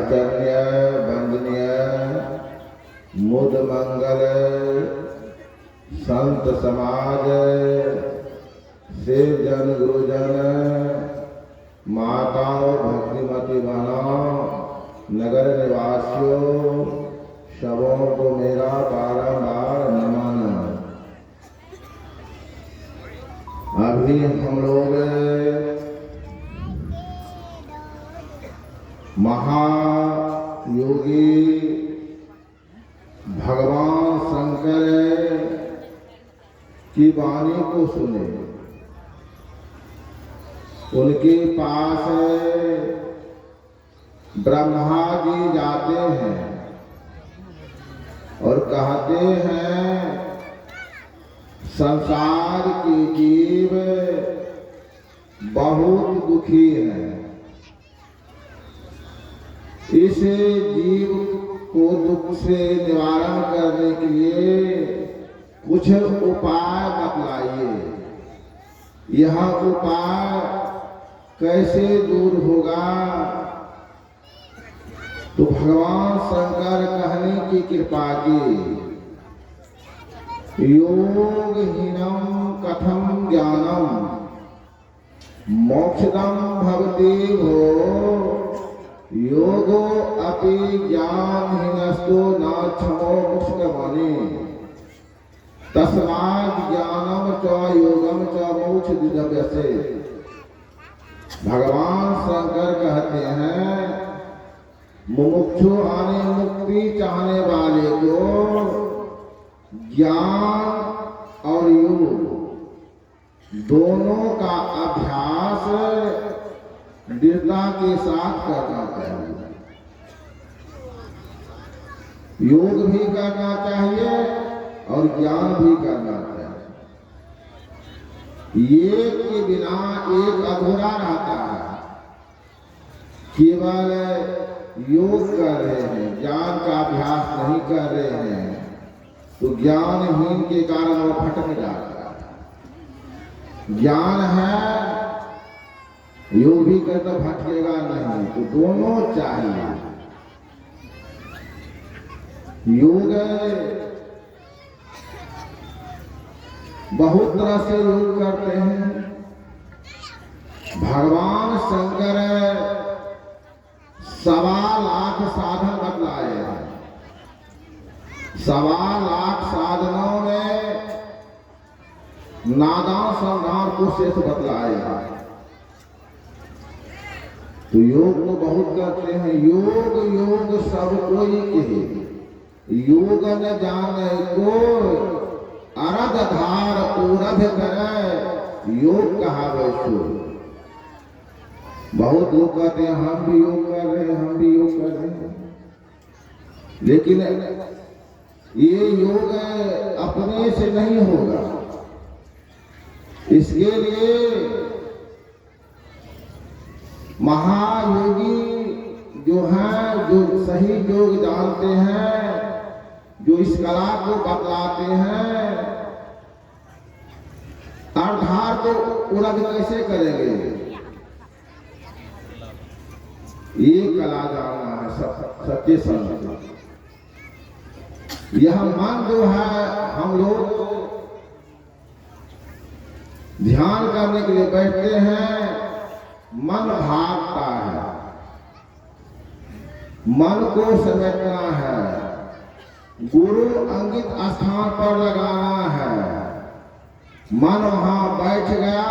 आचर्य वंदनीय मुद मंगल संत समाज शिव जन गुरुजन माताओं भक्तिमती बहनों नगर निवासियों सबों को मेरा बारंबार नमन। अभी हम लोग महायोगी भगवान शंकर की वाणी को सुने। उनके पास ब्रह्मा जी जाते हैं और कहते हैं संसार के जीव बहुत दुखी हैं। इस जीव को दुख से निवारण करने के लिए कुछ उपाय बतलाइए। यह उपाय कैसे दूर होगा? तो भगवान शंकर कहने की कृपा की योगहीनम कथम ज्ञानम मोक्षदम भवति भो योगो अपि ज्ञानहीनस्तो न क्षमो मुष्कमणि तस्मात् ज्ञानम च योगम च मोक्ष दिव्यसे। भगवान शंकर कहते हैं मुमुक्षु आने मुक्ति चाहने वाले को ज्ञान और योग दोनों का अभ्यास दृढ़ता के साथ करना चाहिए। योग भी करना चाहिए और ज्ञान भी करना चाहिए। एक के बिना एक अधूरा रहता है। केवल योग कर रहे हैं, ज्ञान का अभ्यास नहीं कर रहे हैं तो ज्ञानहीन के कारण वो भटक जाता है। ज्ञान है योग भी करता भटकेगा नहीं। तो दोनों चाहिए। योग बहुत तरह से योग करते हैं। भगवान शंकर 1.25 साधन बतलाए हैं। 1.25 साधनों में नादान संधान को शेष बतलाए हैं। तो योग तो बहुत करते हैं। योग योग सब कोई कहे, योग न जाने को अरध धार उरध करे योग कहावे सो। बहुत लोग कहते हैं हम भी योग कर रहे हैं, हम भी योग कर रहे हैं, लेकिन ये योग अपने से नहीं होगा। इसके लिए महायोगी जो हैं, जो सही योग जानते हैं, जो इस कला को बतलाते हैं, अर्धार को उड़द कैसे करेंगे ये कला जानना है सच्चे संत। यह मन जो है हम लोग ध्यान करने के लिए बैठते हैं, मन भागता है। मन को समेटना है, गुरु अंकित स्थान पर लगाना है। मन वहां बैठ गया,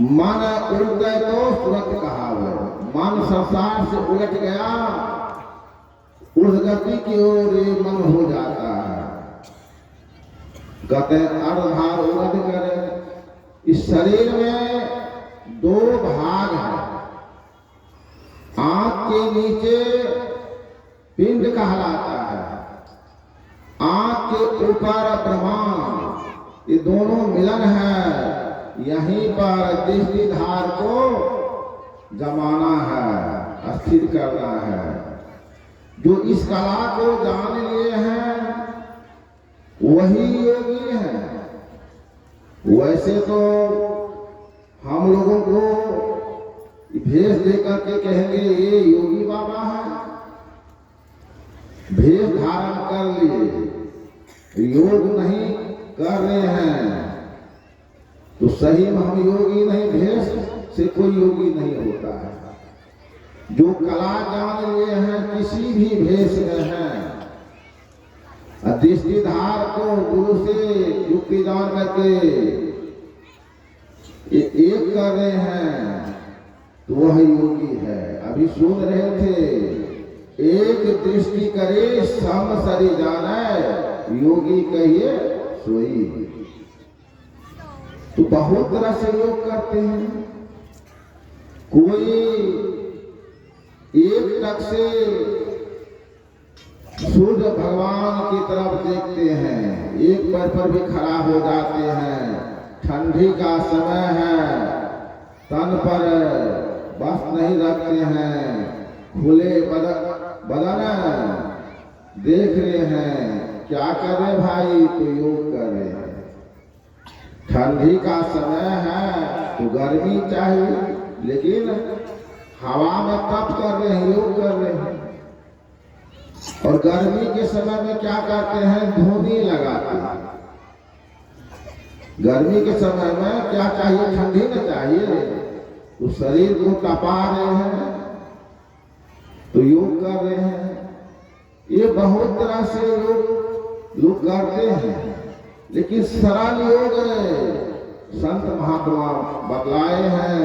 मन उड़ गए तो तुरंत कहावे। मन संसार से उलट गया, उर्धगति की ओर मन हो जाता है। कहते हैं अर्धार उर्ध करे। इस शरीर में 2 भाग हैं। आंख के नीचे पिंड कहलाता है, आंख के ऊपर ब्रह्मांड। ये दोनों मिलन है। यहीं पर दृष्टि धार को जमाना है, स्थिर करना है। जो इस कला को जान लिए हैं वही योगी हैं। वैसे तो हम लोगों को भेष देकर के कहेंगे ये योगी बाबा है, भेष धारण कर लिए, योग नहीं कर रहे हैं, तो सही में हम योगी नहीं, भेष से कोई योगी नहीं होता है। जो कला जान लिए हैं किसी भी भेष में हैं, दृष्टिधार को गुरु से युक्ति जान करके एक कर रहे हैं, तो वह योगी है। अभी सुन रहे थे, एक दृष्टि करे सम सरी जाने, योगी कहिए सोई। तो बहुत तरह से योग करते हैं। कोई एक टक से सूर्य भगवान की तरफ देखते हैं, एक पैर पर भी खड़ा हो जाते हैं, ठंडी का समय है, तन पर वस्त्र नहीं रखते हैं, खुले बदन देख रहे हैं, क्या कर रहे भाई? तो योग कर रहे हैं। ठंडी का समय है तो गर्मी चाहिए, लेकिन हवा में तप कर रहे हैं, योग कर रहे हैं। और गर्मी के समय में क्या करते हैं? धूनी लगाते हैं। गर्मी के समय में क्या चाहिए? ठंडी न चाहिए, तो शरीर को तपा रहे हैं, तो योग कर रहे हैं। ये बहुत तरह से लोग करते हैं, लेकिन सरल योग संत महात्मा बतलाए हैं।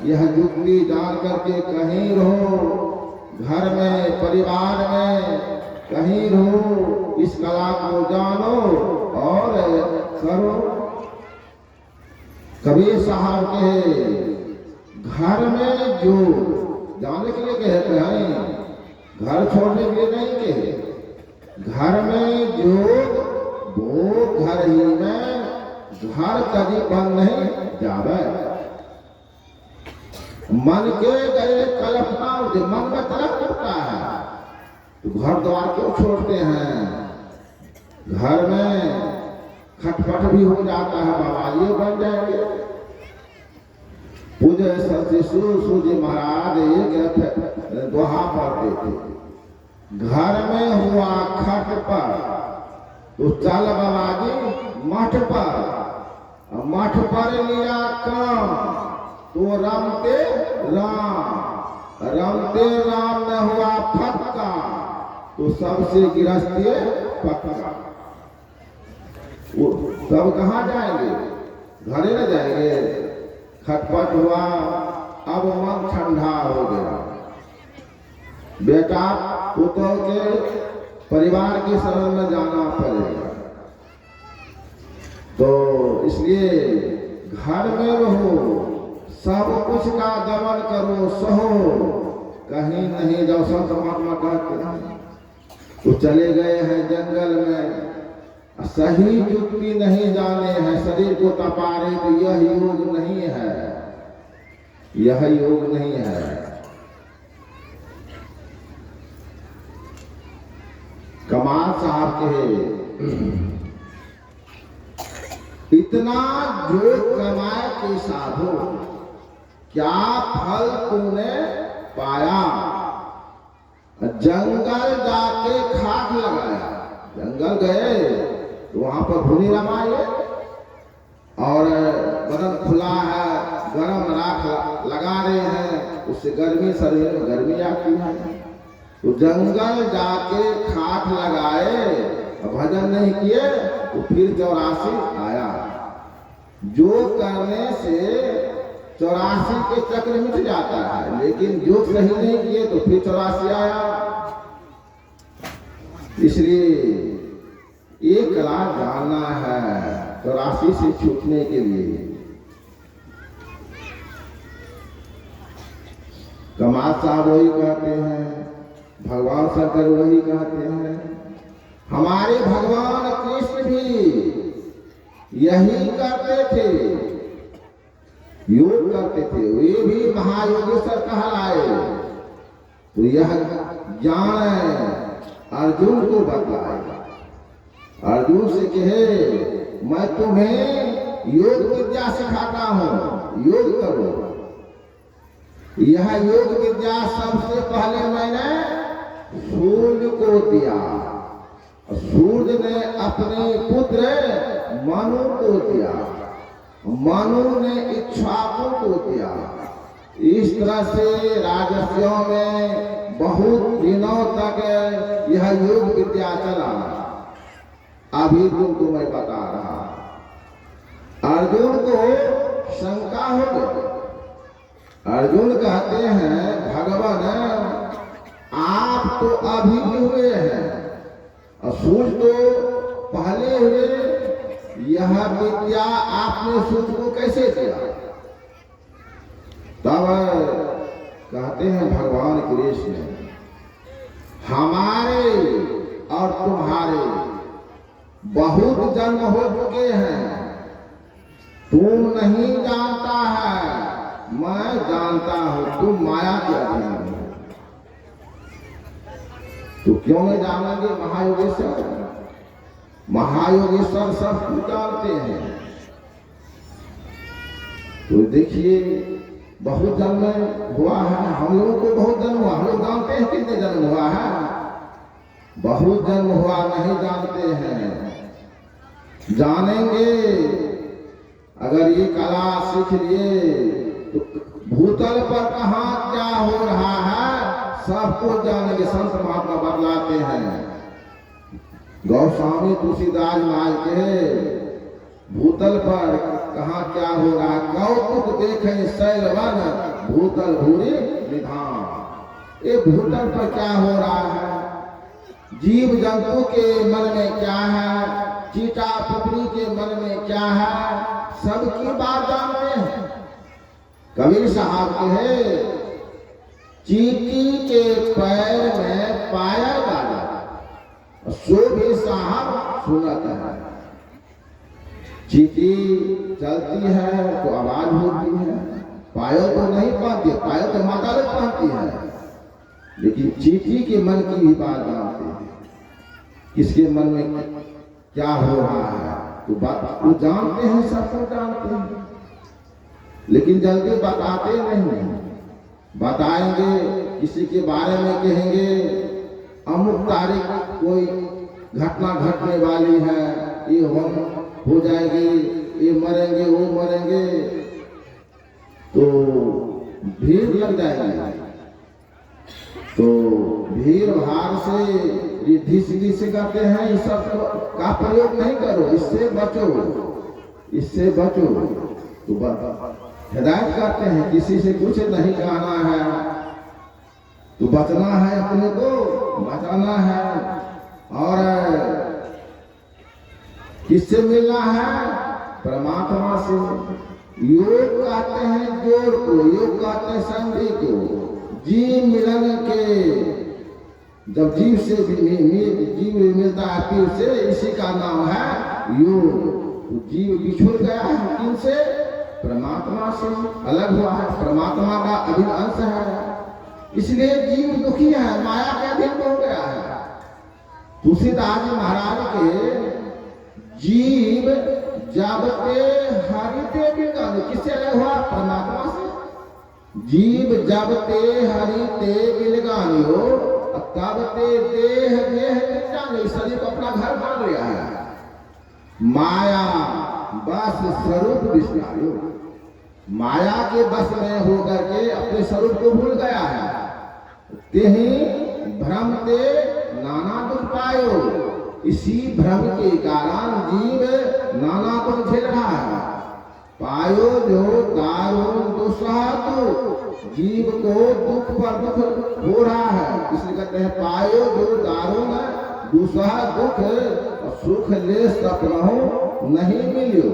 यह युक्ति जान करके कहीं रहो, घर में, परिवार में, कहीं रहो, इस कला को जानो और करो। कबीर साहब के घर में जो जाने के लिए कहते हैं, घर छोड़ने के लिए नहीं कहे। घर में जो वो घर ही में, घर कभी बंद नहीं जावे। मन के गए कल्पना, मन में तलब करता है, तो घर द्वार क्यों छोड़ते हैं? घर में खटपट भी हो जाता है, बाबा ये बन जाएंगे। पूज्य सत सूर्य महाराज एक दोहा पढ़ते थे, घर में हुआ खटपट तो चल बाबा जी मठ पर, मठ पर लिया काम तो रमते राम न हुआ फटका तो सबसे गिरस्ती पक्का। वो सब कहाँ जाएंगे? घरे न जाएंगे। खटपट हुआ, अब मन ठंडा हो गया, बेटा पुतों के परिवार की शरण में जाना पड़ेगा। तो इसलिए घर में रहो, सब कुछ का दमन करो, सहो, कहीं नहीं जाओ। संत महात्मा कहते हैं, तो चले गए हैं जंगल में, सही युक्ति नहीं जाने हैं, शरीर को तपा रहे, तो यह योग नहीं है, यह योग नहीं है। कमाल साहब के इतना जो कमाए के साधो, क्या फल तूने पाया? जंगल जाके खाक लगाया, जंगल गए तो वहां पर धुनी रमाए और बदन खुला है, गरम राख लगा रहे हैं, उससे गर्मी, शरीर में गर्मी आती है। तो जंगल जाके खाक लगाए, भजन नहीं किए, तो फिर 84 आया। जो करने से 84 के चक्र मिट जाता है, लेकिन जो सही नहीं किए तो फिर 84 आया। इसलिए ये कला जानना है 84 से छूटने के लिए। कमाल साहब वही कहते हैं, भगवान शंकर वही कहते हैं, हमारे भगवान कृष्ण भी यही करते थे, योग करते थे, वे भी महायोगेश्वर कहलाए। तो यह ज्ञान अर्जुन को बताए, अर्जुन से कहे मैं तुम्हें योग विद्या सिखाता हूं, योग करो। यह योग विद्या सबसे पहले मैंने सूर्य को दिया, सूर्य ने अपने पुत्र मनु को दिया, मनु ने इक्ष्वाकु को दिया। इस तरह से राजर्षियों में बहुत दिनों तक यह योग विद्या चला। अभी तुमको मैं बता रहा। अर्जुन को शंका हो गई। अर्जुन कहते हैं भगवान आप तो अभी हुए हैं और सूर्य तो पहले हुए, यह विद्या आपने सूर्य को कैसे दिया? तब कहते हैं भगवान कृष्ण हमारे और तुम्हारे बहुत जन्म हो चुके हैं, तुम नहीं जानता है, मैं जानता हूं, तुम माया के अधीन हो। तो क्यों नहीं जानेंगे महायोगेश्वर? महायोगेश्वर सब कुछ जानते हैं। तो देखिए बहुत जन्म हुआ है, हम लोगों को बहुत जन्म हुआ, हम लोग जानते हैं कितने जन्म हुआ है? बहुत जन्म हुआ नहीं जानते हैं। जानेंगे अगर ये कला सीख लिए तो भूतल पर कहाँ क्या हो रहा है सबको जानेंगे। संत महात्मा बतलाते हैं, गौस्वामी तुलसीदास महाराज के भूतल पर कहाँ क्या हो रहा है, कौतुक देखें शैलवन भूतल भूरि निधान। ये भूतल पर क्या हो रहा है, जीव जंतु के मन में क्या है, चीटा पुपरी के मन में क्या है, सबकी बात जानते हैं। कबीर साहब कहे चीटी के पैर में पाया डाला, सो भी साहब सुनत है। चीटी चलती है तो आवाज होती है, पायो तो नहीं पाती, पायो तो माता लोग पाती है, लेकिन चीटी के मन की भी बात जानते हैं, किसके मन में क्या हो रहा है। तो बात वो जानते हैं, सब कुछ जानते हैं, लेकिन जल्दी बताते नहीं। बताएंगे किसी के बारे में कहेंगे अमुक तारीख कोई घटना घटने वाली है, ये हो जाएगी, ये मरेंगे, वो मरेंगे, तो भीड़ लग जाएगी। तो भीड़ भाड़ से रिद्धि सिद्धि से करते हैं, इस सब का प्रयोग नहीं करो, इससे बचो, इससे बचो। तो हिदायत करते हैं किसी से कुछ नहीं कहना है, तो बचना है, अपने को बचाना है। और किससे मिलना है? परमात्मा से। योग कहते हैं जोड़ को, योग कहते हैं संधि को। जीव मिलन के, जब जीव से जीव मिलता है पीर से, इसी का नाम है योग। तो जीव बिछुड़ गया है किनसे? परमात्मा से अलग हुआ है, परमात्मा का अभिन्न अंश है, इसलिए जीव दुखी है, माया के अधीन हो गया है। तुलसीदास महाराज के जीव जबते हरिते बिलगान, किससे अलग हुआ? परमात्मा से। जीव जबते हरिते बिलगानियो तबते देह देह जाने, शरीर को अपना घर मान लिया है। माया बस स्वरूप विस्मृतो, माया के बस में होकर के अपने स्वरूप को भूल गया है। तेहि भ्रम ते नाना दुख पायो, इसी भ्रम के कारण जीव नाना दुख झेल रहा है। पायो जो दारुण दुस्साहु, जीव को दुख पर दुख हो रहा है, इसलिए कहते हैं पायो जो दारुण दुस्साह दुख सुख ले सपनहु नहीं मिलियो।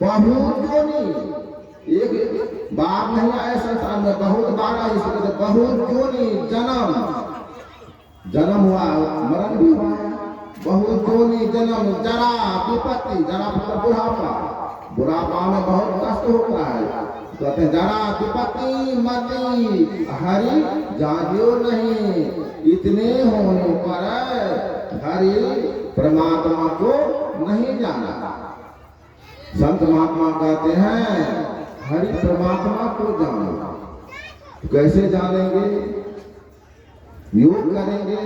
बहुत जोनी, एक बार नहीं आए संसार में, बहुत बार आए, इसलिए कहते बहुत जोनी जन्म, जन्म हुआ मरण भी हुआ है। बहुत जोनी जन्म, जरा विपत्ति, जरा मतलब बुढ़ापा, बुढ़ापा में बहुत कष्ट होता है, कहते हैं जरा विपत्ति मति हरि जागियो नहीं, इतने होने पर हरि परमात्मा को नहीं जाना। संत महात्मा कहते हैं हरि परमात्मा को जानो, कैसे जानेंगे? योग करेंगे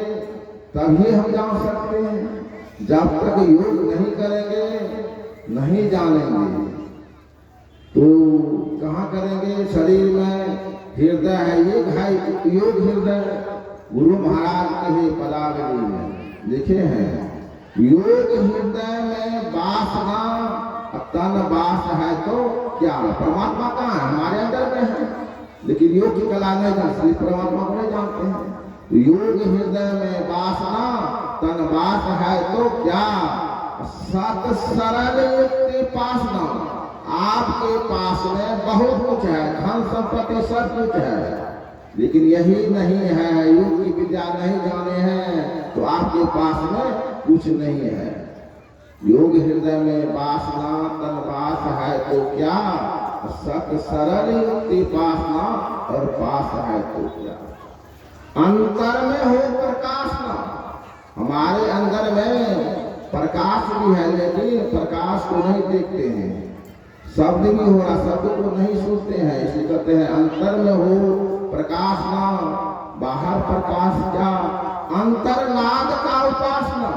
तभी हम जान सकते हैं। जब तक योग नहीं करेंगे नहीं जानेंगे। तो कहाँ करेंगे? शरीर में हृदय है, एक है योग हृदय। गुरु महाराज के पदावली में लिखे हैं, योग हृदय में वासना तन वास है तो क्या? परमात्मा कहाँ है? हमारे अंदर में है, लेकिन योग की कला नहीं जानते, परमात्मा को नहीं जानते हैं। योग हृदय में वासना तन वास है तो क्या? सत सरल युक्ति पासना। आपके पास में बहुत कुछ है, धन संपत्ति सब कुछ है, लेकिन यही नहीं है, योग की विद्या नहीं जाने हैं तो आपके पास में कुछ नहीं है। योग हृदय में वासना तन वास है तो क्या? सत सरल युक्ति पासना और पास है तो क्या? अंतर में हो प्रकाश ना। हमारे अंदर में प्रकाश भी है, लेकिन प्रकाश को नहीं देखते हैं। शब्द भी हो रहा, शब्द को नहीं सुनते हैं, इसे कहते हैं अंतर में हो प्रकाश ना। बाहर प्रकाश क्या? अंतरनाद का उपासना।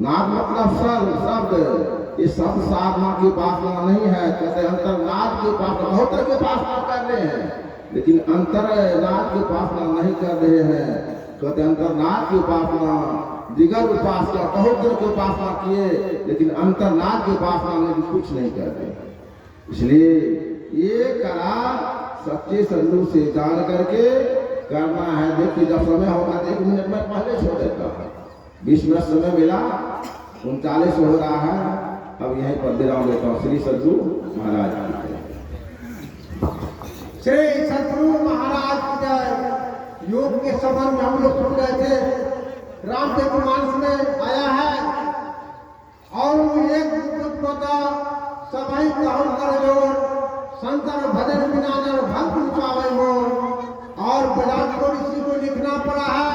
नाद मतलब शब्द, ये शब्द साधना की उपासना नहीं है। कहते अंतरनाद की उपासना। बहुत तरह की उपासना कर रहे हैं, लेकिन अंतरनाद की उपासना नहीं कर रहे हैं। कहते अंतरनाद की उपासना, दिगर उपासना, बहुत तरह की उपासना किए, लेकिन अंतरनाद की उपासना में कुछ नहीं कर रहे। इसलिए ये कला सच्चे सदगुरु से जान करके करना है। देखिए जब समय होगा तो 1 मिनट में पहले छोड़ देता हूँ। 20 मिनट समय मिला, 39 हो रहा है। अब यहीं पर विराम लेता हूँ। श्री सदगुरु महाराज की जय। श्री सदगुरु महाराज की जय। योग के संबंध में हम लोग सुन रहे थे, रामचरितमानस में आया है, और एक पता सभी कहन कर जोर, संतर भजन बिना नर भक्त पावे मोर। और विराट को ऋषि को लिखना पड़ा है,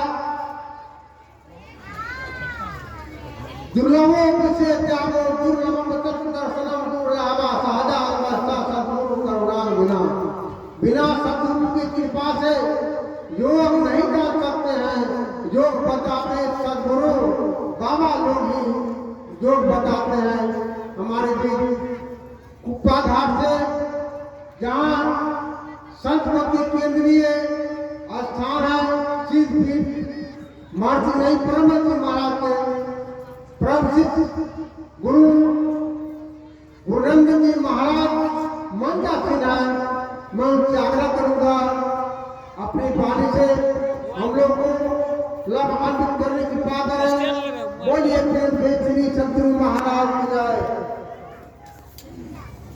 दुर्लभों से त्यागो दुर्लभम तत्व दर्शनम दुर्लभा सहजा अवस्था सद्गुरु करुणा बिना। बिना सद्गुरु की कृपा से योग नहीं कर सकते हैं। योग बताते सद्गुरु बाबा लोग ही योग बताते हैं। हमारे बीच कुप्पा घाट से, जहाँ संस्कृति केंद्रीय स्थान है, सिद्धपीठ महर्षि नहीं परमहंस महाराज के प्रसिद्ध गुरु गुरुनंद जी महाराज मंचासीन है। मैं उनसे आग्रह करूंगा अपनी वाणी से हम लोग को लाभान्वित करने की बात करें। बोलिए प्रेम से श्री सदगुरु महाराज।